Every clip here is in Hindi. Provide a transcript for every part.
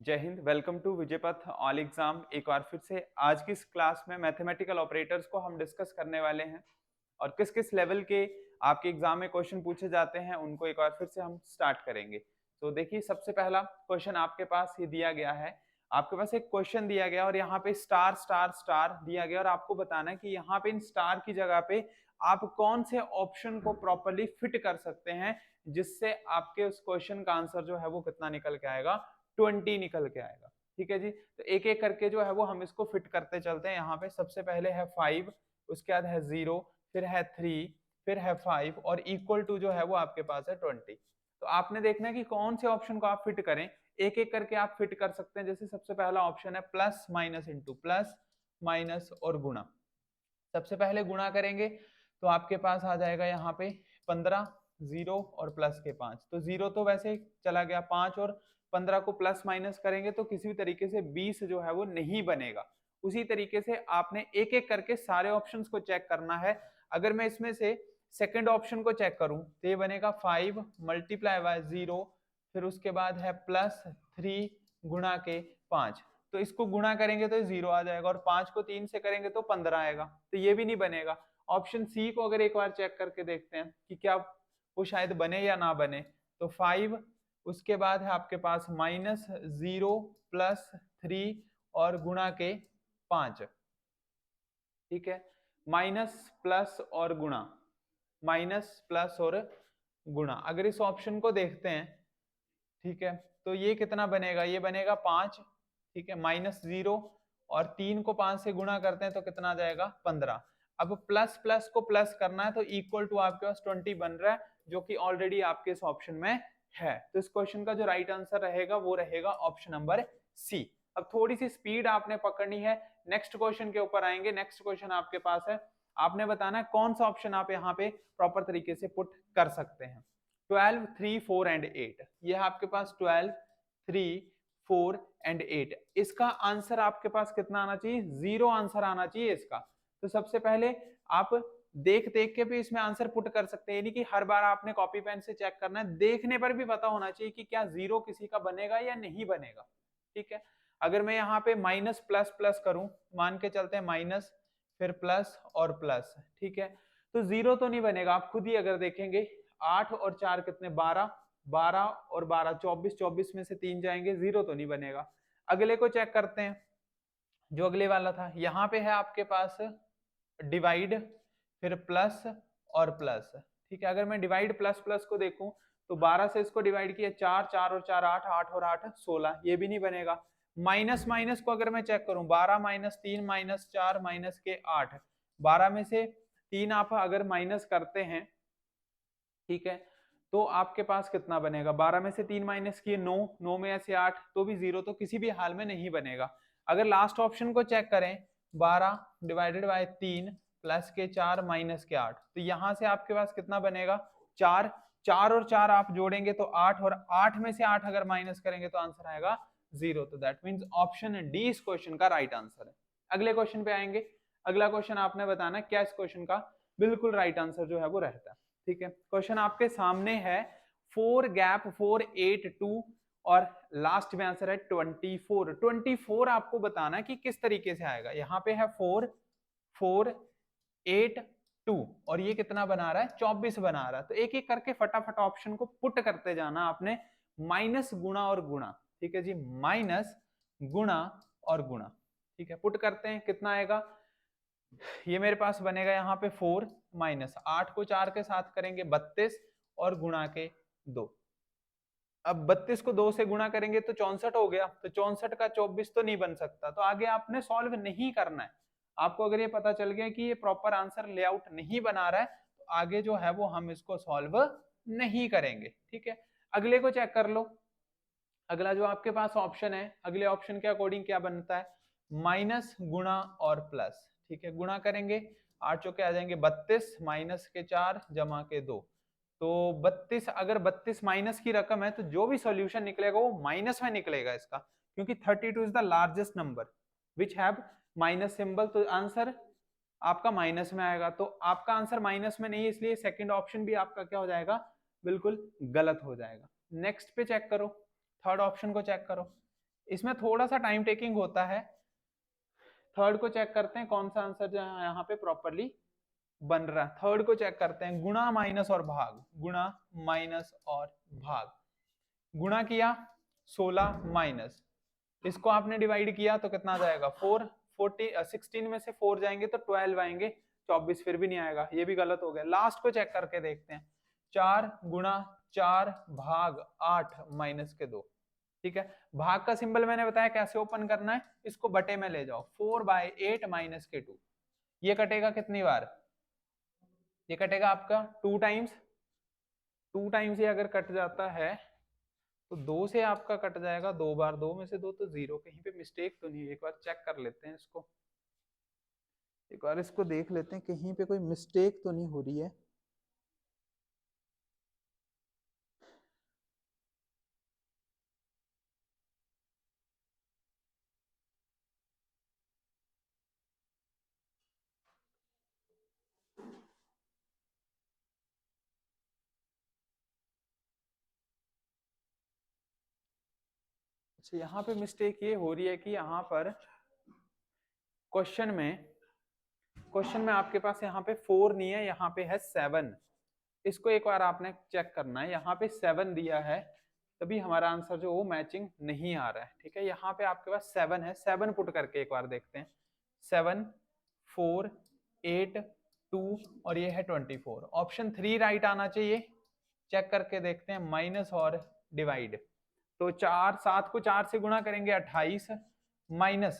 जय Hind. Welcome to Vijaypath all exam. एक बार फिर से आज की इस क्लास में मैथमेटिकल ऑपरेटर्स को हम डिस्कस करने वाले हैं और किस किस लेवल के आपके एग्जाम में क्वेश्चन पूछे जाते हैं उनको एक बार फिर से हम स्टार्ट करेंगे। तो देखिए, सबसे पहला क्वेश्चन आपके पास ये दिया गया है। आपके पास एक क्वेश्चन दिया गया और यहाँ पे स्टार स्टार स्टार दिया गया और आपको बताना है कि यहाँ पे इन स्टार की जगह पे आप कौन से ऑप्शन को प्रॉपरली फिट कर सकते हैं जिससे आपके उस क्वेश्चन का आंसर जो है वो कितना निकल के आएगा, 20 निकल के आएगा। ठीक है जी। तो एक एक करके जो है वो हम इसको फिट करते चलते हैं। यहाँ पे सबसे पहले है 5, उसके बाद है 0, फिर है 3, फिर है 5 और इक्वल टू जो है वो आपके पास है 20। तो आपने देखना है कि कौन से ऑप्शन को आप फिट करें। एक एक करके आप फिट कर सकते हैं। जैसे सबसे पहला ऑप्शन है plus minus into plus minus और गुणा। सबसे पहले गुणा करेंगे तो आपके पास आ जाएगा यहाँ पे 15, 0 और प्लस के 5। तो 0 तो वैसे चला गया, 5 और 15 को प्लस माइनस करेंगे तो किसी भी तरीके से 20 जो है वो नहीं बनेगा। उसी तरीके से आपने एक एक करके सारे ऑप्शंस को चेक करना है। अगर मैं इसमें से सेकंड ऑप्शन को चेक करूं तो ये बनेगा 5 मल्टीप्लाई बाय 0, फिर उसके बाद है प्लस 3 गुणा के 5। तो इसको गुणा करेंगे तो 0 आ जाएगा और 5 को 3 से करेंगे तो 15 आएगा। तो ये भी नहीं बनेगा। ऑप्शन सी को अगर एक बार चेक करके देखते हैं कि क्या वो शायद बने या ना बने। तो 5, उसके बाद है आपके पास माइनस 0 प्लस 3 और गुणा के 5। ठीक है, माइनस प्लस और गुणा, माइनस प्लस और गुणा। अगर इस ऑप्शन को देखते हैं, ठीक है, तो ये कितना बनेगा, ये बनेगा 5। ठीक है, माइनस 0 और 3 को 5 से गुणा करते हैं तो कितना आ जाएगा, 15। अब प्लस प्लस को प्लस करना है तो इक्वल टू आपके पास 20 बन रहा है, जो कि ऑलरेडी आपके इस ऑप्शन में है। तो इस क्वेश्चन का जो राइट आंसर रहेगा वो रहेगा ऑप्शन नंबर सी। अब थोड़ी सी स्पीड आपने पकड़नी है। नेक्स्ट क्वेश्चन के ऊपर आएंगे। नेक्स्ट क्वेश्चन आपके पास है, आपने बताना है कौन सा ऑप्शन आप यहाँ पे प्रॉपर तरीके से पुट कर सकते हैं। 12, 3, 4 एंड 8, ये है आपके पास 12, 3, 4 एंड 8। इसका आंसर आपके पास कितना आना चाहिए, 0 आंसर आना चाहिए इसका। तो सबसे पहले आप देख देख के भी इसमें आंसर पुट कर सकते हैं, यानी कि हर बार आपने कॉपी पेन से चेक करना है। देखने पर भी पता होना चाहिए कि क्या 0 किसी का बनेगा या नहीं बनेगा। ठीक है, अगर मैं यहाँ पे माइनस प्लस प्लस करूं, मान के चलते हैं माइनस फिर प्लस और प्लस, ठीक है, तो 0 तो नहीं बनेगा। आप खुद ही अगर देखेंगे 8 और 4 कितने, 12, 12 और 12 24, 24 में से 3 जाएंगे, 0 तो नहीं बनेगा। अगले को चेक करते हैं, जो अगले वाला था। यहाँ पे है आपके पास डिवाइड, फिर प्लस और प्लस। ठीक है, अगर मैं डिवाइड प्लस प्लस को देखूं तो 12 से इसको डिवाइड किया, 4, 4 और 4 8, 8 और 8 16, ये भी नहीं बनेगा। माइनस माइनस को अगर मैं चेक करूं, 12 माइनस 3 माइनस 4 माइनस के 8, 12 में से 3 आप अगर माइनस करते हैं, ठीक है, तो आपके पास कितना बनेगा, 12 में से 3 माइनस किए 9, 9 में से 8, तो भी 0 तो किसी भी हाल में नहीं बनेगा। अगर लास्ट ऑप्शन को चेक करें, 12 डिवाइडेड बाय 3 प्लस के 4 माइनस के 8, तो यहां से आपके पास कितना बनेगा, 4। 4 और 4 आप जोड़ेंगे तो 8, और 8 में से 8 अगर माइनस करेंगे तो आंसर आएगा 0। तो दैट मीन्स ऑप्शन डी इस क्वेश्चन का राइट आंसर है। अगले क्वेश्चन पे आएंगे। अगला क्वेश्चन आपने बताना क्या इस क्वेश्चन का बिल्कुल राइट आंसर जो है वो रहता है। ठीक है, क्वेश्चन आपके सामने है 4 गैप 4 8 2 और लास्ट में आंसर है 24। 24 आपको बताना है कि किस तरीके से आएगा। यहाँ पे है 4 4 8 2 और ये कितना बना रहा है, 24 बना रहा है। तो एक एक करके फटाफट ऑप्शन को पुट करते जाना आपने, माइनस गुणा और गुणा। ठीक है जी, माइनस गुणा और गुणा। ठीक है, पुट करते हैं, कितना आएगा, ये मेरे पास बनेगा यहाँ पे 4 माइनस 8 को 4 के साथ करेंगे 32 और गुणा के 2। अब 32 को 2 से गुणा करेंगे तो 64 हो गया, तो 64 का 24 तो नहीं बन सकता। तो आगे आपने सॉल्व नहीं करना है। आपको अगर ये पता चल गया कि ये प्रॉपर आंसर लेआउट नहीं बना रहा है तो आगे जो है वो हम इसको सॉल्व नहीं करेंगे। ठीक है, अगले को चेक कर लो। अगला जो आपके पास ऑप्शन है, अगले ऑप्शन के अकॉर्डिंग क्या बनता है, माइनस गुणा और प्लस। ठीक है, गुणा करेंगे, 8 चौके आ जाएंगे 32, माइनस के 4 जमा के 2, तो 32। अगर 32 माइनस की रकम है तो जो भी सॉल्यूशन निकलेगा वो माइनस में निकलेगा इसका, क्योंकि 32 is the largest number which have minus symbol, तो आंसर आपका माइनस में आएगा। तो आपका आंसर माइनस में नहीं है, इसलिए सेकंड ऑप्शन भी आपका क्या हो जाएगा, बिल्कुल गलत हो जाएगा। नेक्स्ट पे चेक करो, थर्ड ऑप्शन को चेक करो, इसमें थोड़ा सा टाइम टेकिंग होता है। थर्ड को चेक करते हैं कौन सा आंसर जो है यहाँ पे प्रॉपरली बन रहा है। थर्ड को चेक करते हैं, गुणा माइनस और भाग, गुणा माइनस और भाग। गुणा किया 16 माइनस, इसको आपने डिवाइड किया तो कितना जाएगा 4, 16 में से 4 जाएंगे तो 12 आएंगे, 24 फिर भी नहीं आएगा, ये भी गलत हो गया। लास्ट को चेक करके देखते हैं, 4 गुणा 4 भाग 8 माइनस के 2। ठीक है, भाग का सिंबल मैंने बताया कैसे ओपन करना है, इसको बटे में ले जाओ, 4/8 माइनस के 2। ये कटेगा कितनी बार, ये कटेगा आपका 2 टाइम्स। 2 टाइम्स ये अगर कट जाता है तो 2 से आपका कट जाएगा 2 बार, 2 में से 2 तो 0, कहीं पे मिस्टेक तो नहीं है। एक बार चेक कर लेते हैं इसको, एक बार इसको देख लेते हैं कहीं पे कोई मिस्टेक तो नहीं हो रही है। अच्छा, यहाँ पे मिस्टेक ये हो रही है कि यहाँ पर क्वेश्चन में आपके पास यहाँ पे 4 नहीं है, यहाँ पे है 7। इसको एक बार आपने चेक करना है, यहाँ पे 7 दिया है तभी हमारा आंसर जो वो मैचिंग नहीं आ रहा है। ठीक है, यहाँ पे आपके पास 7 है, 7 पुट करके एक बार देखते हैं, 7 4 8 2 और ये है 24। ऑप्शन 3 राइट आना चाहिए। चेक करके देखते हैं, माइनस और डिवाइड, तो 4 7 को 4 से गुणा करेंगे 28, माइनस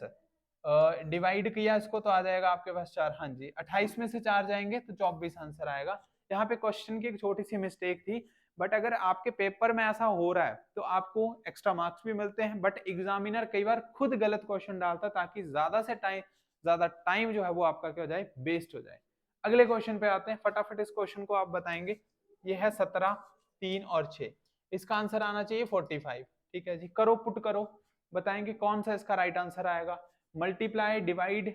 डिवाइड किया इसको तो आ जाएगा आपके पास 4। हाँ जी, 28 में से 4 जाएंगे तो 24 आंसर आएगा। यहाँ पे क्वेश्चन की एक छोटी सी मिस्टेक थी, बट अगर आपके पेपर में ऐसा हो रहा है तो आपको एक्स्ट्रा मार्क्स भी मिलते हैं, बट एग्जामिनर कई बार खुद गलत क्वेश्चन डालता है ताकि ज्यादा टाइम जो है वो आपका क्या हो जाए, वेस्ट हो जाए। अगले क्वेश्चन पे आते हैं, फटाफट इस क्वेश्चन को आप बताएंगे। ये है 17 3 और 6, इसका आंसर आना चाहिए 45। ठीक है जी, करो पुट करो, बताएंगे कौन सा इसका राइट आंसर आएगा। मल्टीप्लाई डिवाइड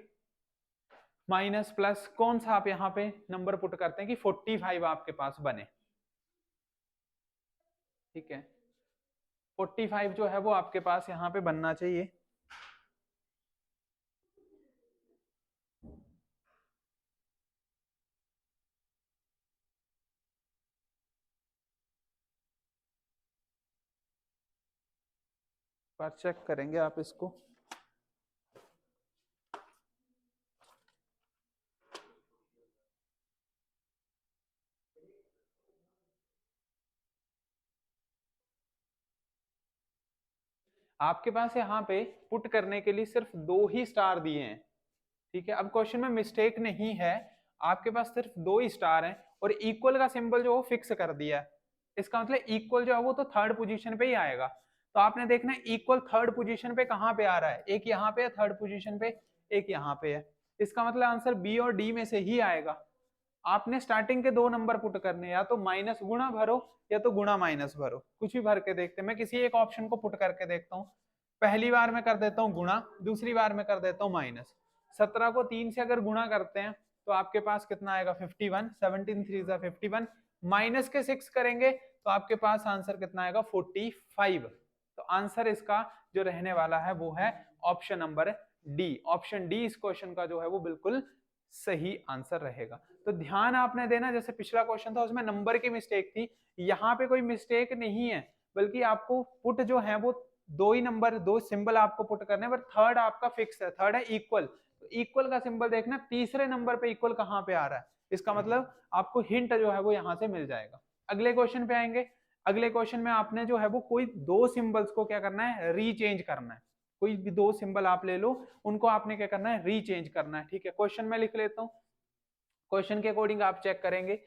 माइनस प्लस, कौन सा आप यहाँ पे नंबर पुट करते हैं कि 45 आपके पास बने। ठीक है, 45 जो है वो आपके पास यहाँ पे बनना चाहिए। बार चेक करेंगे आप इसको, आपके पास यहाँ पे पुट करने के लिए सिर्फ 2 ही स्टार दिए हैं। ठीक है, अब क्वेश्चन में मिस्टेक नहीं है, आपके पास सिर्फ 2 ही स्टार हैं और इक्वल का सिंबल जो वो फिक्स कर दिया है। इसका मतलब इक्वल जो है वो तो थर्ड पोजीशन पे ही आएगा। तो आपने देखना है इक्वल थर्ड पोजीशन पे कहाँ पे आ रहा है, एक यहाँ पे है थर्ड पोजीशन पे, एक यहाँ पे है। इसका मतलब आंसर बी और डी में से ही आएगा। आपने स्टार्टिंग के 2 नंबर पुट करने, या तो माइनस गुणा भरो या तो गुणा माइनस भरो, कुछ भी भर के देखते हैं। मैं किसी एक ऑप्शन को पुट करके देखता हूँ। पहली बार में कर देता हूँ गुणा, दूसरी बार में कर देता हूँ माइनस। 17 को 3 से अगर गुणा करते हैं तो आपके पास कितना आएगा 51, 17 3 51, माइनस के 6 करेंगे तो आपके पास आंसर कितना आएगा 45। तो आंसर इसका जो रहने वाला है वो है option number D. Option D इस क्वेश्चन का जो है वो बिल्कुल सही आंसर रहेगा। तो ध्यान आपने देना, जैसे पिछला क्वेश्चन था उसमें नंबर की मिस्टेक थी, यहाँ पे कोई मिस्टेक नहीं है, बल्कि आपको पुट जो है वो 2 ही नंबर 2 सिंबल आपको पुट करने हैं, पर थर्ड आपका फिक्स है, थर्ड है इक्वल। तो इक्वल का सिंबल देखना, तीसरे नंबर पे इक्वल कहाँ पे आ रहा है, इसका मतलब आपको हिंट जो है वो यहाँ से मिल जाएगा। अगले क्वेश्चन पे आएंगे। अगले क्वेश्चन में आपने जो है वो कोई 2 सिंबल्स को क्या करना है, रीचेंज करना है। कोई भी 2 सिंबल आप ले लो, उनको आपने क्या करना है, रीचेंज करना है। ठीक है, क्वेश्चन में लिख लेता हूँ, क्वेश्चन के अकॉर्डिंग आप चेक करेंगे।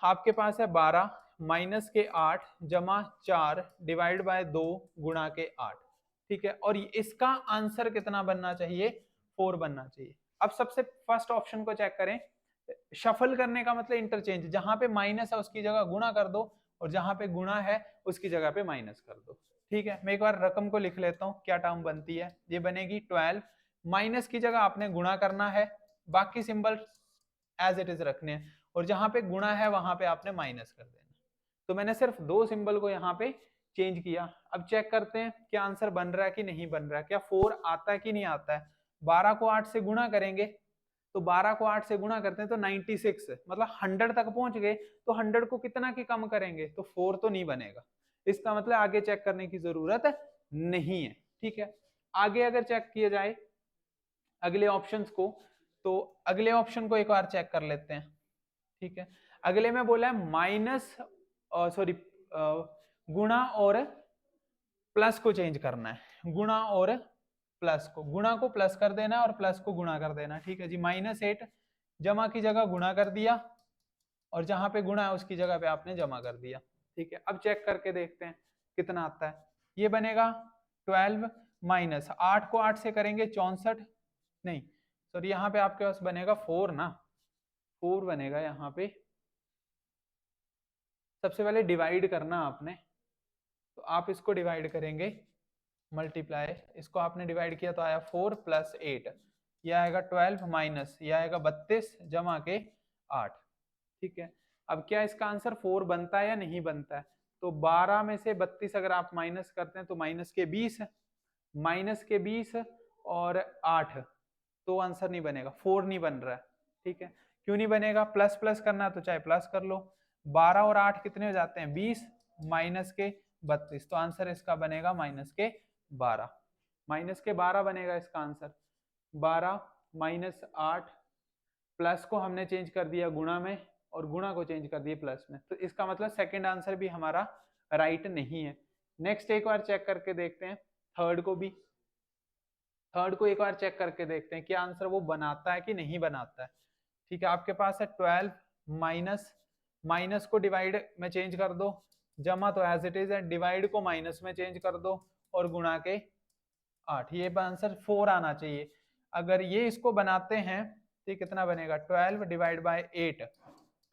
आपके पास है 12 माइनस के 8 जमा 4 डिवाइड बाय 2 गुणा के 8। ठीक है, और इसका आंसर कितना बनना चाहिए, 4 बनना चाहिए। अब सबसे फर्स्ट ऑप्शन को चेक करें, शफल करने का मतलब इंटरचेंज, जहां पे माइनस है उसकी जगह गुणा कर दो और जहां पे गुणा है उसकी जगह पे माइनस कर दो। ठीक है, मैं एक बार रकम को लिख लेता हूँ, क्या टर्म बनती है, ये बनेगी 12, माइनस की जगह आपने गुणा करना है, बाकी सिंबल एज इट इज रखने हैं, और जहां पे गुणा है वहां पे आपने माइनस कर देना। तो मैंने सिर्फ 2 सिंबल को यहाँ पे चेंज किया। अब चेक करते हैं क्या आंसर बन रहा है कि नहीं बन रहा है, क्या 4 आता है कि नहीं आता है। 12 को 8 से गुणा करेंगे, तो 12 को 8 से गुणा करते हैं तो 96, मतलब 100 तक पहुंच गए। तो 100 को कितना की कम करेंगे, तो 4 तो नहीं बनेगा। इसका मतलब आगे चेक करने की जरूरत नहीं है। ठीक है, आगे अगर चेक किया जाए अगले ऑप्शंस को, तो अगले ऑप्शन को एक बार चेक कर लेते हैं। ठीक है, अगले में बोला है माइनस सॉरी गुणा और प्लस को चेंज करना है। गुणा और प्लस को, गुणा को प्लस कर देना और प्लस को गुणा कर देना। ठीक है जी, -8 जमा की जगह गुणा कर दिया और जहां पे गुणा है उसकी जगह पे आपने जमा कर दिया। ठीक है, अब चेक करके देखते हैं कितना आता है। ये बनेगा 12 माइनस 8 को 8 से करेंगे 64, नहीं सॉरी यहाँ पे आपके पास बनेगा 4 ना, 4 बनेगा यहाँ पे। सबसे पहले डिवाइड करना आपने, तो आप इसको डिवाइड करेंगे, मल्टीप्लाई, इसको आपने डिवाइड किया तो आया 4 + 8, यह आएगा 12 माइनस यह आएगा 32 जमा के 8। ठीक है, अब क्या इसका आंसर 4 बनता है या नहीं बनता है, तो 12 में से 32 अगर आप माइनस करते हैं तो -20 और 8, तो आंसर नहीं बनेगा, 4 नहीं बन रहा है। ठीक है, क्यों नहीं बनेगा, प्लस प्लस करना है तो चाहे प्लस कर लो। 12 और 8 कितने हो जाते हैं 20 -32, तो आंसर इसका बनेगा -12, -12 बनेगा इसका आंसर। 12 -8 प्लस को हमने चेंज कर दिया गुणा में और गुणा को चेंज कर दिया प्लस में, तो इसका मतलब सेकंड आंसर भी हमारा राइट नहीं है। नेक्स्ट एक बार चेक करके देखते हैं थर्ड को भी, थर्ड को एक बार चेक करके देखते हैं क्या आंसर वो बनाता है कि नहीं बनाता है। ठीक है, आपके पास है 12 माइनस को डिवाइड में चेंज कर दो, जमा तो एज इट इज है, डिवाइड को माइनस में चेंज कर दो और गुणा के 8, ये आंसर 4 आना चाहिए। अगर ये इसको बनाते हैं तो कितना बनेगा 12 डिवाइड बाय 8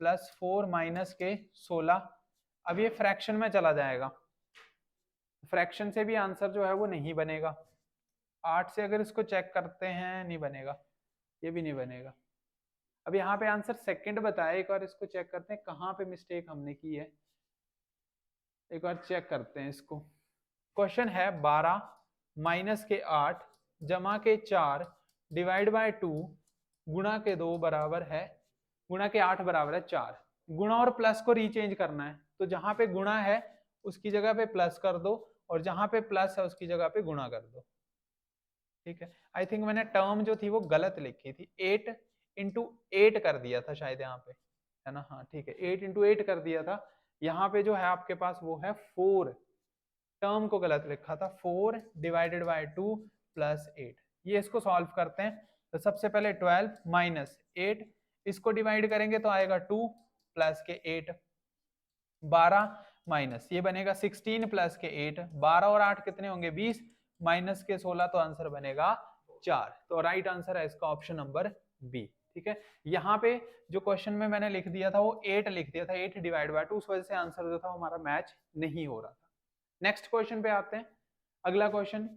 प्लस 4 माइनस के 16। अब ये फ्रैक्शन में चला जाएगा, फ्रैक्शन से भी आंसर जो है वो नहीं बनेगा। 8 से अगर इसको चेक करते हैं नहीं बनेगा, ये भी नहीं बनेगा। अब यहाँ पे आंसर सेकंड बताया, एक बार इसको चेक करते हैं कहाँ पे मिस्टेक हमने की है, एक बार चेक करते हैं इसको। क्वेश्चन है 12 माइनस के 8 जमा के 4 डिवाइड बाय 2 गुणा के 2 बराबर है, गुणा के 8 बराबर है 4। गुणा और प्लस को रीचेंज करना है, तो जहां पे गुणा है उसकी जगह पे प्लस कर दो और जहां पे प्लस है उसकी जगह पे गुणा कर दो। ठीक है, आई थिंक मैंने टर्म जो थी वो गलत लिखी थी, 8 × 8 कर दिया था शायद यहाँ पे, है ना, हाँ ठीक है 8 × 8 कर दिया था। यहाँ पे जो है आपके पास वो है 4, टर्म को गलत लिखा था, 4 डिवाइडेड बाय 2 प्लस 8। ये इसको सॉल्व करते हैं, तो सबसे पहले 12 माइनस 8, इसको डिवाइड करेंगे तो आएगा 2 प्लस के 8, 12 माइनस ये बनेगा 16 प्लस के 8, 12 और 8 कितने होंगे 20 माइनस के 16, तो आंसर बनेगा 4। तो राइट आंसर है इसका ऑप्शन नंबर बी। ठीक है, यहाँ पे जो क्वेश्चन में मैंने लिख दिया था वो 8 लिख दिया था, 8 डिवाइड बाय 2, उस वजह से आंसर जो था हमारा मैच नहीं हो रहा था। नेक्स्ट क्वेश्चन पे आते हैं, अगला क्वेश्चन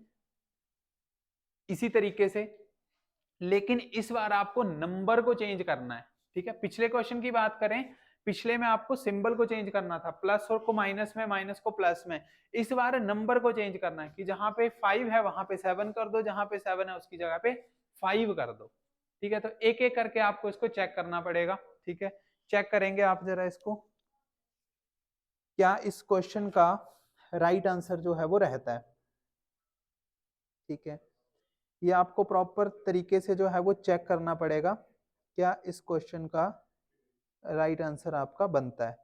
इसी तरीके से, लेकिन इस बार आपको नंबर को चेंज करना है। ठीक है, पिछले क्वेश्चन की बात करें, पिछले में आपको सिंबल को चेंज करना था, प्लस और को माइनस में, माइनस को प्लस में। इस बार नंबर को चेंज करना है कि जहां पे 5 है वहां पे 7 कर दो, जहां पे 7 है उसकी जगह पे 5 कर दो। ठीक है, तो एक एक करके आपको इसको चेक करना पड़ेगा। ठीक है, चेक करेंगे आप जरा इसको, क्या इस क्वेश्चन का राइट आंसर जो है वो रहता है। ठीक है, ये आपको प्रॉपर तरीके से जो है वो चेक करना पड़ेगा, क्या इस क्वेश्चन का राइट आंसर आपका बनता है।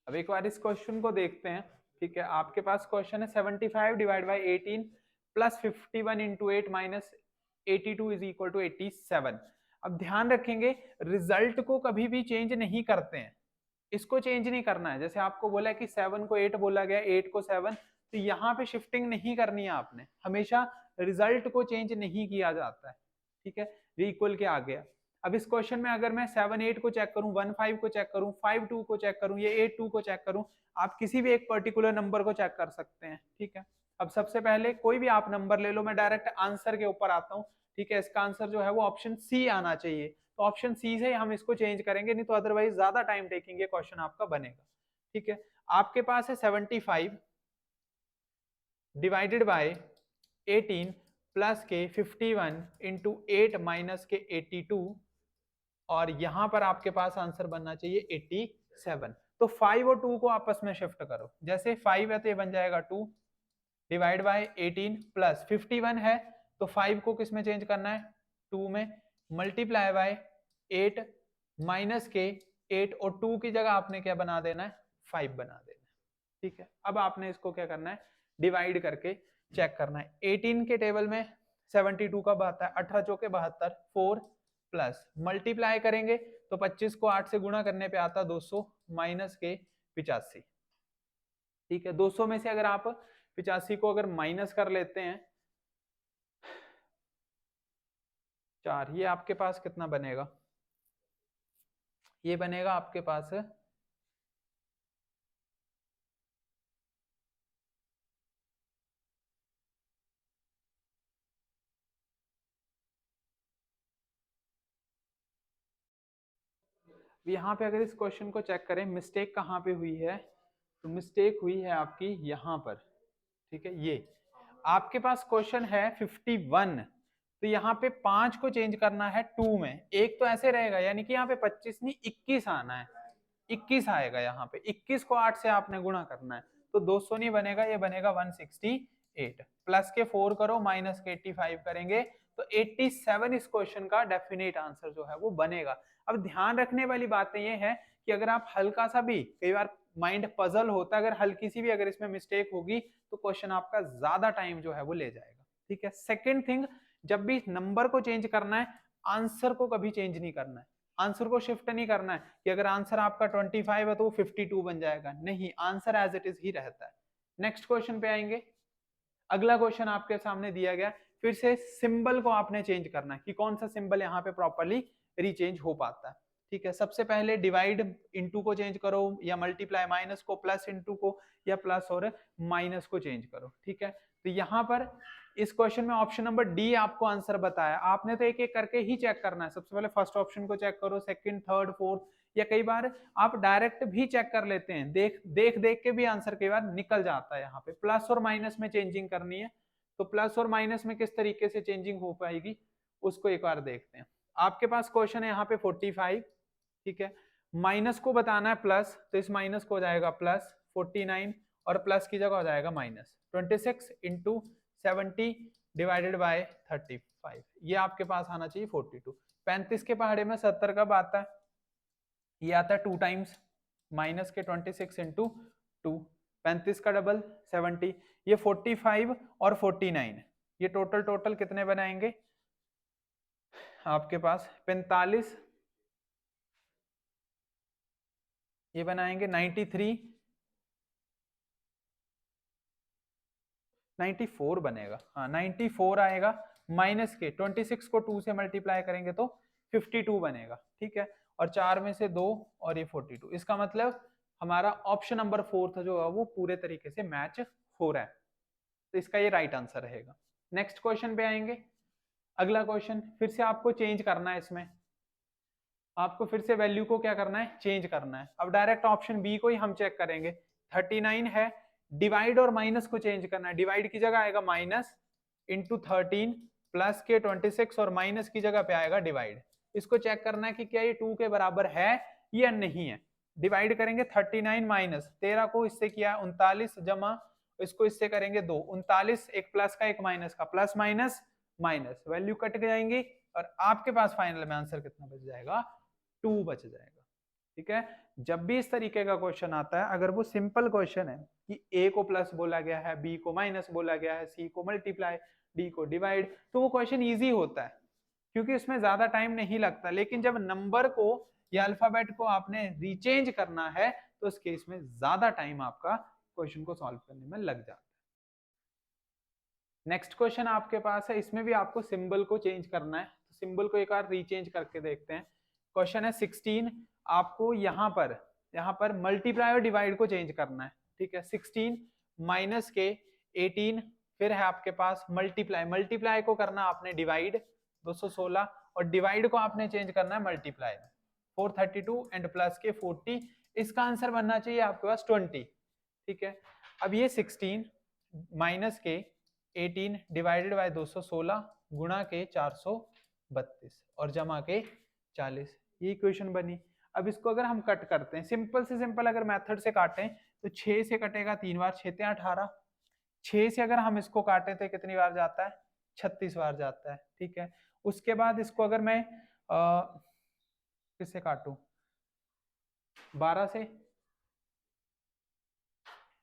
अब एक बार इस क्वेश्चन को देखते हैं। ठीक है, आपके पास क्वेश्चन है 75 divide by 18 plus 51 into 8 minus 82 is equal to 87। अब ध्यान रखेंगे रिजल्ट को कभी भी चेंज नहीं करते हैं, इसको चेंज नहीं करना है। जैसे आपको बोला है कि 7 को 8 बोला गया, 8 को 7, तो यहाँ पे शिफ्टिंग नहीं करनी है आपने, हमेशा रिजल्ट को चेंज नहीं किया जाता है। ठीक है, ये इक्वल के आ गया। अब इस क्वेश्चन में अगर मैं 7 8 को चेक करूं, 1 5 को चेक करूं, 5 2 को चेक करूं, ये 8 2 को चेक करूं, आप किसी भी एक पर्टिकुलर नंबर को चेक कर सकते हैं। ठीक है, अब सबसे पहले कोई भी आप नंबर ले लो, मैं डायरेक्ट आंसर के ऊपर आता हूं। ठीक है, इसका आंसर जो है वो ऑप्शन सी आना चाहिए। तो ऑप्शन सी से हम इसको चेंज करेंगे, नहीं तो अदरवाइज ज्यादा टाइम टेकिंग ये क्वेश्चन आपका बनेगा। ठीक है, आपके पास है 75 डिवाइडेड बाय 18 प्लस के 51 इंटू 8 माइनस के 82, और यहां पर आपके पास आंसर बनना चाहिए 87। तो 5 और 2 को आपस में शिफ्ट करो, जैसे 5 है तो ये बन जाएगा 2 डिवाइड बाय 18 प्लस 51 है तो 5 को किस में चेंज करना है, 2 में, मल्टीप्लाई बाय 8 माइनस के 8, और 2 की जगह आपने क्या बना देना है, 5 बना देना है। ठीक है, अब आपने इसको क्या करना है, डिवाइड करके चेक करना है। 18 के टेबल में 72 कब आता है, 18 चौके 72, 4 प्लस मल्टीप्लाई करेंगे तो 25 को 8 से गुणा करने पे आता 200 माइनस के 85। ठीक है, 200 में से अगर आप 85 को अगर माइनस कर लेते हैं 4, ये आपके पास कितना बनेगा, ये बनेगा आपके पास यहाँ पे अगर इस क्वेश्चन को चेक करें मिस्टेक कहाँ पे हुई है, तो मिस्टेक हुई है आपकी यहाँ पर। ठीक है, ये आपके पास क्वेश्चन है 51, तो यहाँ पे 5 को चेंज करना है 2 में, एक तो ऐसे रहेगा, यानी कि यहाँ पे 25 नहीं 21 आना है, 21 आएगा यहाँ पे, 21 को 8 से आपने गुणा करना है, तो 200 नहीं बनेगा, ये बनेगा 168। प्लस के 4 करो माइनस के 85 करेंगे तो 87 इस क्वेश्चन का डेफिनेट आंसर जो है वो बनेगा। अब ध्यान रखने वाली बातें ये है कि अगर आप हल्का सा भी, कई बार माइंड पजल होता है, अगर हल्की सी भी अगर इसमें मिस्टेक होगी तो क्वेश्चन आपका ज्यादा टाइम जो है वो ले जाएगा। ठीक है, सेकेंड थिंग, जब भी नंबर को चेंज करना है आंसर को कभी चेंज नहीं करना है, आंसर को शिफ्ट नहीं करना है कि अगर आंसर आपका 25 है तो 52 बन जाएगा, नहीं, आंसर एज इट इज ही रहता है। नेक्स्ट क्वेश्चन पे आएंगे। अगला क्वेश्चन आपके सामने दिया गया, फिर से सिंबल को आपने चेंज करना है कि कौन सा सिंबल यहाँ पे प्रॉपरली रीचेंज हो पाता है। ठीक है, सबसे पहले डिवाइड इनटू को चेंज करो, या मल्टीप्लाई माइनस को प्लस इनटू को, या प्लस और माइनस को चेंज करो। ठीक है, तो यहाँ पर इस क्वेश्चन में ऑप्शन नंबर डी आपको आंसर बताया, आपने तो एक एक करके ही चेक करना है। सबसे पहले फर्स्ट ऑप्शन को चेक करो, सेकंड, थर्ड, फोर्थ, या कई बार आप डायरेक्ट भी चेक कर लेते हैं, देख देख देख के भी आंसर कई बार निकल जाता है। यहाँ पे प्लस और माइनस में चेंजिंग करनी है, तो प्लस और माइनस में किस तरीके से चेंजिंग हो पाएगी उसको एक बार देखते हैं। आपके पास क्वेश्चन है यहाँ पे 45, ठीक है, माइनस को बताना है प्लस, तो इस माइनस को हो जाएगा प्लस 49, और प्लस की जगह हो जाएगा माइनस 26 इंटू 70 डिवाइडेड बाय 35, ये आपके पास आना चाहिए 42। 35 के पहाड़े में 70 कब आता है, ये आता है 2 टाइम्स माइनस के 26 इंटू 2, 35 का डबल 70, ये 45 और 49, ये टोटल कितने बनाएंगे आपके पास 45, ये बनाएंगे 93, 94 बनेगा, हाँ 94 आएगा, माइनस के 26 को 2 से मल्टीप्लाई करेंगे तो 52 बनेगा। ठीक है, और 4 में से 2 और ये 42, इसका मतलब हमारा ऑप्शन नंबर 4 जो है वो पूरे तरीके से मैच हो रहा है, तो इसका ये राइट आंसर रहेगा। नेक्स्ट क्वेश्चन पे आएंगे। अगला क्वेश्चन फिर से आपको चेंज करना है, इसमें आपको फिर से वैल्यू को क्या करना है, चेंज करना है। अब डायरेक्ट ऑप्शन बी को ही हम चेक करेंगे, 39 है, डिवाइड और माइनस को चेंज करना है, डिवाइड की जगह आएगा माइनस इंटू 13 प्लस के 26, और माइनस की जगह पे आएगा डिवाइड। इसको चेक करना है कि क्या ये 2 के बराबर है या नहीं है। डिवाइड करेंगे 39 माइनस 13 को इससे किया 39 जमा इसको इससे करेंगे 2, 39, एक प्लस का एक माइनस का, plus minus minus, value cut जाएंगी और आपके पास फाइनल में आंसर कितना बच जाएगा, 2 बच जाएगा। ठीक है, जब भी इस तरीके का क्वेश्चन आता है, अगर वो सिंपल क्वेश्चन है कि ए को प्लस बोला गया है, बी को माइनस बोला गया है, सी को मल्टीप्लाई, डी को डिवाइड, तो वो क्वेश्चन इजी होता है क्योंकि उसमें ज्यादा टाइम नहीं लगता। लेकिन जब नंबर को या अल्फाबेट को आपने रीचेंज करना है तो उस केस में ज्यादा टाइम आपका क्वेश्चन को सॉल्व करने में लग जाता है। नेक्स्ट क्वेश्चन आपके पास है, इसमें भी आपको सिंबल को चेंज करना है, तो सिंबल को एक बार रीचेंज करके देखते हैं। क्वेश्चन है 16, आपको यहाँ पर मल्टीप्लाई और डिवाइड को चेंज करना है। ठीक है, 16 माइनस के 18, फिर है आपके पास मल्टीप्लाई, मल्टीप्लाई को करना आपने डिवाइड 216, और डिवाइड को आपने चेंज करना है मल्टीप्लाई में। 432 एंड प्लस के 40, इसका आंसर बनना चाहिए आपके पास 20। ठीक है, अब ये 16 माइनस के 18 डिवाइडेड बाय 216 गुणा के 432 और जमा के 40, ये इक्वेशन बनी। अब इसको अगर हम कट करते हैं, सिंपल से सिंपल अगर मेथड से काटें तो 6 से कटेगा 3 बार, 6 18। 6 से अगर हम इसको काटे तो कितनी बार जाता है, 36 बार जाता है। ठीक है, उसके बाद इसको अगर मैं किससे काटूं, 12 से,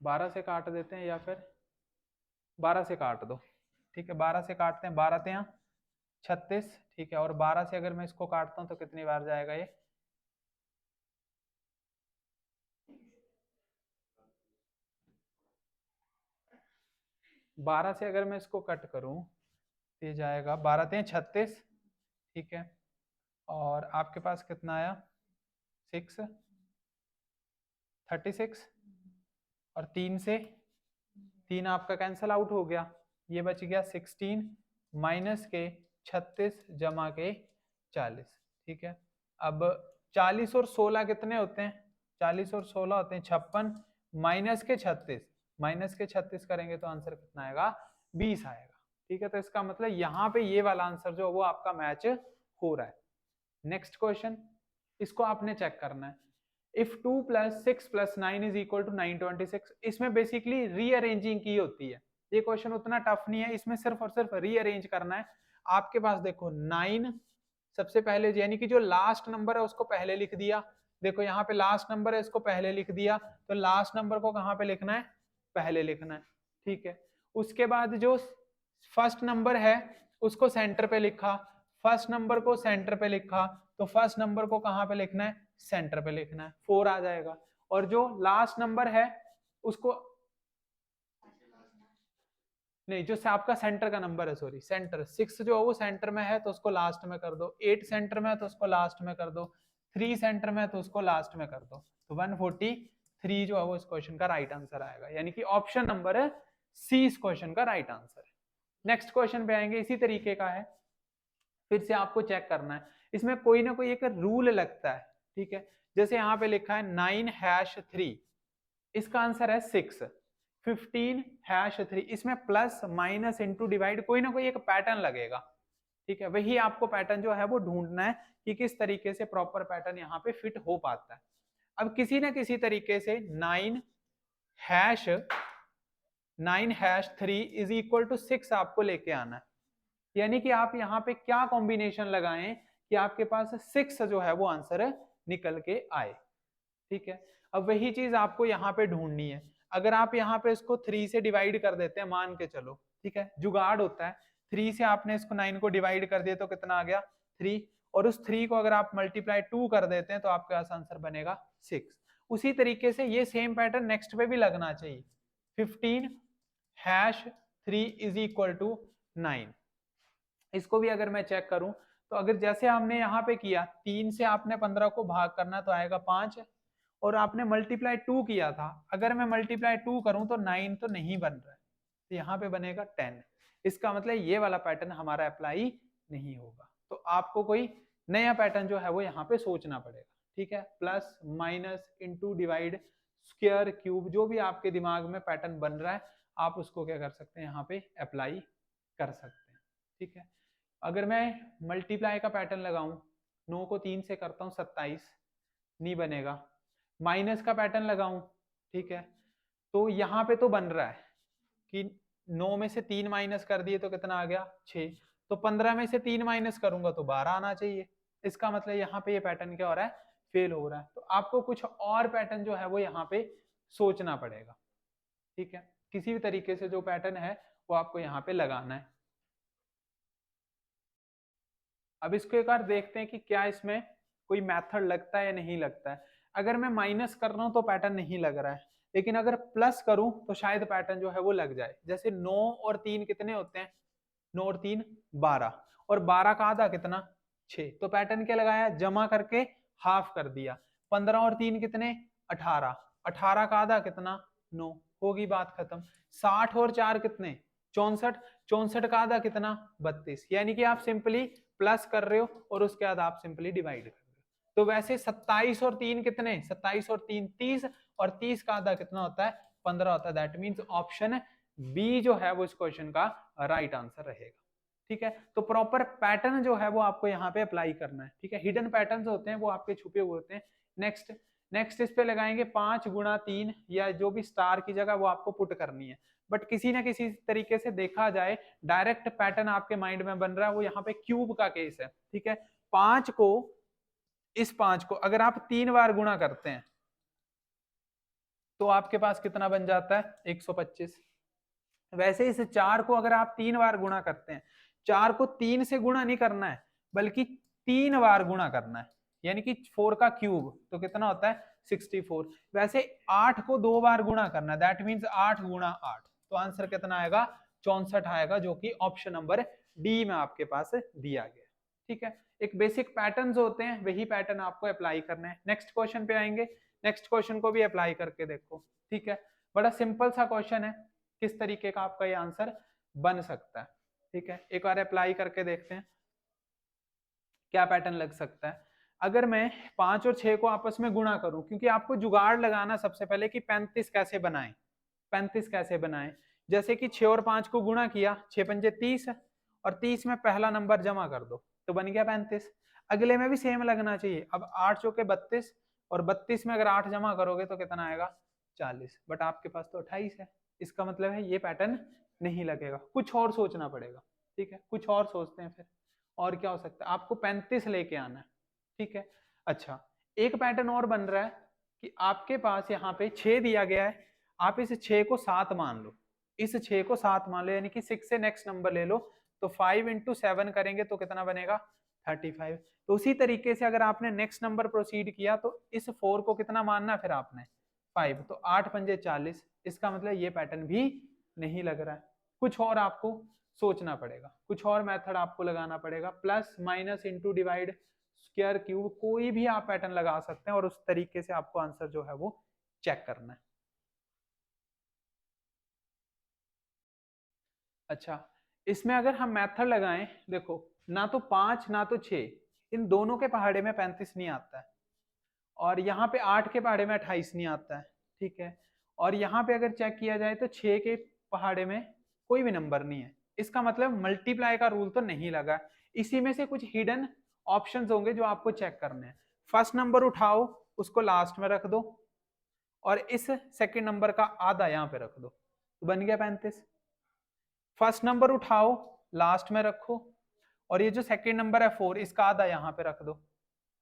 12 से काट देते हैं या फिर 12 से काट दो। ठीक है, 12 से काटते हैं, 12 तें 36। ठीक है, और 12 से अगर मैं इसको काटता हूं तो कितनी बार जाएगा ये, 12 से अगर मैं इसको कट करूं तो ये जाएगा 12 तें 36। ठीक है, और आपके पास कितना आया 6 36, और 3 से 3 आपका कैंसल आउट हो गया, ये बच गया 16 माइनस के 36 जमा के 40। ठीक है, अब 40 और 16 कितने होते हैं, 40 और 16 होते हैं 56, माइनस के 36, माइनस के 36 करेंगे तो आंसर कितना आएगा, 20 आएगा। ठीक है, तो इसका मतलब यहाँ पे ये वाला आंसर जो वो आपका मैच हो रहा है। नेक्स्ट क्वेश्चन, इसको आपने चेक करना है। इफ 2 + 6 + 9 = 926, इसमें बेसिकली रीअरेंजिंग की होती है। ये क्वेश्चन उतना टफ नहीं है, इसमें सिर्फ और सिर्फ रीअरेंज करना है। आपके पास देखो 9 सबसे पहले, यानी कि जो लास्ट नंबर है उसको पहले लिख दिया। देखो यहाँ पे लास्ट नंबर है, इसको पहले लिख दिया, तो लास्ट नंबर को कहाँ पे लिखना है, पहले लिखना है। ठीक है, उसके बाद जो फर्स्ट नंबर है उसको सेंटर पे लिखा, फर्स्ट नंबर को सेंटर पे लिखा, तो फर्स्ट नंबर को कहाँ पे लिखना है, सेंटर पे लिखना है, 4 आ जाएगा। और जो लास्ट नंबर है उसको नहीं, जो आपका सेंटर का नंबर है, सॉरी सेंटर, 6 जो है वो सेंटर में है तो उसको लास्ट में कर दो, 8 सेंटर में है तो उसको लास्ट में कर दो, 3 सेंटर में है तो उसको लास्ट में कर दो, तो 143 जो है वो इस क्वेश्चन का राइट आंसर आएगा, यानी कि ऑप्शन नंबर है सी इस क्वेश्चन का राइट आंसर है। नेक्स्ट क्वेश्चन पे आएंगे, इसी तरीके का है, फिर से आपको चेक करना है, इसमें कोई ना कोई एक रूल लगता है। ठीक है, जैसे यहाँ पे लिखा है 9#3, इसका आंसर है 6, 15#3, इसमें प्लस माइनस इंटू डिवाइड कोई ना कोई एक पैटर्न लगेगा। ठीक है, वही आपको पैटर्न जो है वो ढूंढना है कि किस तरीके से प्रॉपर पैटर्न यहाँ पे फिट हो पाता है। अब किसी ना किसी तरीके से 9#3 = 6 आपको लेके आना है, यानी कि आप यहाँ पे क्या कॉम्बिनेशन लगाएं कि आपके पास 6 जो है वो आंसर निकल के आए। ठीक है, अब वही चीज आपको यहाँ पे ढूंढनी है। अगर आप यहाँ पे इसको 3 से डिवाइड कर देते हैं, मान के चलो, ठीक है, जुगाड़ होता है, 3 से आपने इसको 9 को डिवाइड कर दिया तो कितना आ गया 3, और उस 3 को अगर आप मल्टीप्लाई 2 कर देते हैं तो आपके पास आंसर बनेगा 6। उसी तरीके से ये सेम पैटर्न नेक्स्ट पे भी लगना चाहिए, 15#3 = 9। इसको भी अगर मैं चेक करूं तो अगर जैसे हमने यहाँ पे किया, 3 से आपने 15 को भाग करना तो आएगा 5, और आपने मल्टीप्लाई 2 किया था, अगर मैं मल्टीप्लाई 2 करूं तो 9 तो नहीं बन रहा है, तो यहाँ पे बनेगा 10। इसका मतलब ये वाला पैटर्न हमारा अप्लाई नहीं होगा, तो आपको कोई नया पैटर्न जो है वो यहाँ पे सोचना पड़ेगा। ठीक है, plus minus into divide square cube, जो भी आपके दिमाग में पैटर्न बन रहा है आप उसको क्या कर सकते हैं, यहाँ पे अप्लाई कर सकते हैं। ठीक है, अगर मैं मल्टीप्लाई का पैटर्न लगाऊं, 9 को 3 से करता हूं 27, नहीं बनेगा। माइनस का पैटर्न लगाऊं, ठीक है, तो यहाँ पे तो बन रहा है कि 9 में से 3 माइनस कर दिए तो कितना आ गया 6, तो 15 में से 3 माइनस करूंगा तो 12 आना चाहिए। इसका मतलब यहाँ पे ये पैटर्न क्या हो रहा है, फेल हो रहा है, तो आपको कुछ और पैटर्न जो है वो यहाँ पे सोचना पड़ेगा। ठीक है, किसी भी तरीके से जो पैटर्न है वो आपको यहाँ पे लगाना है। अब इसको एक बार देखते हैं कि क्या इसमें कोई मेथड लगता है या नहीं लगता है। अगर मैं माइनस कर रहा हूं तो पैटर्न नहीं लग रहा है, लेकिन अगर प्लस करूं तो शायद पैटर्न जो है वो लग जाए। जैसे 9 और 3 कितने होते हैं, 9 और 3 12, और 12 का आधा कितना 6, तो पैटर्न क्या लगाया, जमा करके हाफ कर दिया। 15 और 3 कितने 18, 18 का आधा कितना 9, होगी बात खत्म। 60 और 4 कितने 64, 64 का आधा कितना 32, यानी कि आप सिंपली प्लस कर रहे हो और उसके बाद आप सिंपली डिवाइड कर रहे हो। तो वैसे 27 और 3 कितने, 27 और 3 30, और 30 का आधा कितना होता है, 15 होता है। दैट मीन्स ऑप्शन बी जो है वो इस क्वेश्चन का राइट आंसर रहेगा। ठीक है, तो प्रॉपर पैटर्न जो है वो आपको यहाँ पे अप्लाई करना है। ठीक है, हिडन पैटर्न्स होते हैं वो आपके छुपे हुए होते हैं। नेक्स्ट इस पे लगाएंगे 5 गुणा 3, या जो भी स्टार की जगह वो आपको पुट करनी है। बट किसी ना किसी तरीके से देखा जाए, डायरेक्ट पैटर्न आपके माइंड में बन रहा है वो यहाँ पे क्यूब का केस है। ठीक है, 5 को, इस 5 को अगर आप 3 बार गुणा करते हैं तो आपके पास कितना बन जाता है, 125। वैसे इस 4 को अगर आप 3 बार गुणा करते हैं, 4 को 3 से गुणा नहीं करना है बल्कि 3 बार गुणा करना है, यानी कि 4 का क्यूब, तो कितना होता है 64। वैसे 8 को 2 बार गुणा करना है, दैट मीन्स 8 गुणा 8, तो आंसर कितना आएगा, 64 आएगा, जो कि ऑप्शन नंबर डी में आपके पास दिया गया। ठीक है, एक बेसिक पैटर्न्स होते हैं, वही पैटर्न आपको अप्लाई करना है। नेक्स्ट क्वेश्चन पे आएंगे, नेक्स्ट क्वेश्चन को भी अप्लाई करके देखो। ठीक है, बड़ा सिंपल सा क्वेश्चन है, किस तरीके का आपका ये आंसर बन सकता है। ठीक है, एक बार अप्लाई करके देखते हैं क्या पैटर्न लग सकता है। अगर मैं 5 और 6 को आपस में गुणा करूं, क्योंकि आपको जुगाड़ लगाना सबसे पहले कि 35 कैसे बनाएं, 35 कैसे बनाएं। जैसे कि 6 और 5 को गुणा किया, 6 पंजे 30, और 30 में पहला नंबर जमा कर दो तो बन गया 35। अगले में भी सेम लगना चाहिए। अब 8 चौके 32, और 32 में अगर 8 जमा करोगे तो कितना आएगा, 40। बट आपके पास तो 28 है, इसका मतलब है ये पैटर्न नहीं लगेगा, कुछ और सोचना पड़ेगा। ठीक है, कुछ और सोचते हैं फिर, और क्या हो सकता है, आपको 35 लेके आना है। ठीक है, अच्छा एक पैटर्न और बन रहा है कि आपके पास यहाँ पे 6 दिया गया है, आप इस 6 को 7 मान लो, इस 6 को 7 मान लो, यानी कि 6 से नेक्स्ट नंबर ले लो, तो 5 इंटू 7 करेंगे तो कितना बनेगा, 35। तो उसी तरीके से अगर आपने नेक्स्ट नंबर प्रोसीड किया तो इस 4 को कितना मानना फिर आपने, 5, तो 8 पंजे 40। इसका मतलब ये पैटर्न भी नहीं लग रहा है, कुछ और आपको सोचना पड़ेगा, कुछ और मेथड आपको लगाना पड़ेगा। Plus minus into divide square cube, कोई भी आप पैटर्न लगा सकते हैं और उस तरीके से आपको आंसर जो है वो चेक करना है। अच्छा, इसमें अगर हम मेथड लगाएं, देखो ना तो 5 ना तो 6, इन दोनों के पहाड़े में 35 नहीं आता है, और यहाँ पे 8 के पहाड़े में 28 नहीं आता है। ठीक है, और यहाँ पे अगर चेक किया जाए तो 6 के पहाड़े में कोई भी नंबर नहीं है, इसका मतलब मल्टीप्लाई का रूल तो नहीं लगा। इसी में से कुछ हिडन ऑप्शंस होंगे जो आपको चेक करने हैं। फर्स्ट नंबर उठाओ, उसको लास्ट में रख दो, और इस सेकंड नंबर का आधा यहाँ पे रख दो, तो बन गया 35। फर्स्ट नंबर उठाओ, लास्ट में रखो, और ये जो सेकंड नंबर है 4, इसका आधा यहाँ पे रख दो।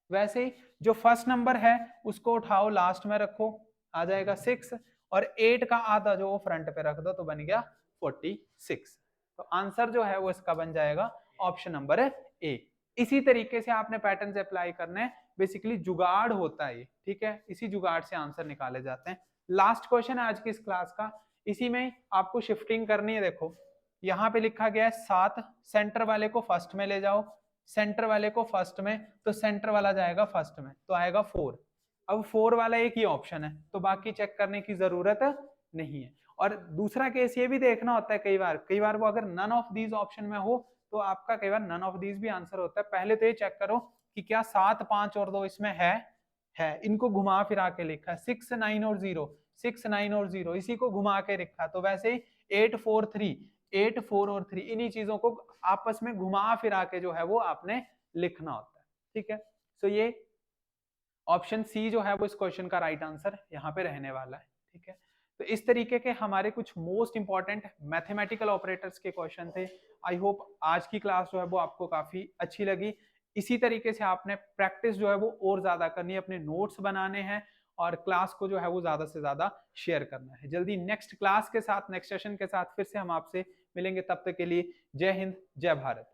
वैसे ही जो फर्स्ट नंबर है उसको उठाओ, लास्ट में रखो, आ जाएगा 6, और 8 का आधा जो वो फ्रंट पे रख दो, तो बन गया 46। तो आंसर जो है वो इसका बन जाएगा ऑप्शन नंबर ए। इसी तरीके से आपने पैटर्न अप्लाई करने हैं, बेसिकली जुगाड़ होता है ये। ठीक है, इसी जुगाड़ से आंसर निकाले जाते हैं। लास्ट क्वेश्चन है आज की इस क्लास का, इसी में आपको शिफ्टिंग करनी है। देखो यहाँ पे लिखा गया है 7, सेंटर वाले को फर्स्ट में ले जाओ, सेंटर वाले को फर्स्ट में, तो सेंटर वाला जाएगा फर्स्ट में, तो आएगा 4। अब 4 वाला एक ही ऑप्शन है, तो बाकी चेक करने की जरूरत नहीं है। और दूसरा केस ये भी देखना होता है, कई बार वो अगर नन ऑफ दीज ऑप्शन में हो तो आपका कई बार नन ऑफ दीज भी आंसर होता है। पहले तो ये चेक करो कि क्या 7, 5 और 2 इसमें है, इनको घुमा फिरा के लिखा है। 6, 9 और 0, 6, 9 और 0, इसी को घुमा के लिखा, तो वैसे ही 8, 4, 3, 8, 4 और 3, इन्हीं चीजों को आपस में घुमा फिरा के जो है वो आपने लिखना होता है। ठीक है, तो ये ऑप्शन सी जो है वो इस क्वेश्चन का राइट आंसर यहाँ पे रहने वाला है। ठीक है, तो इस तरीके के हमारे कुछ मोस्ट इंपॉर्टेंट मैथमेटिकल ऑपरेटर्स के क्वेश्चन थे। आई होप आज की क्लास जो है वो आपको काफी अच्छी लगी। इसी तरीके से आपने प्रैक्टिस जो है वो और ज्यादा करनी है, अपने नोट्स बनाने हैं, और क्लास को जो है वो ज्यादा से ज्यादा शेयर करना है। जल्दी नेक्स्ट क्लास के साथ, नेक्स्ट सेशन के साथ फिर से हम आपसे मिलेंगे, तब तक के लिए जय हिंद, जय भारत।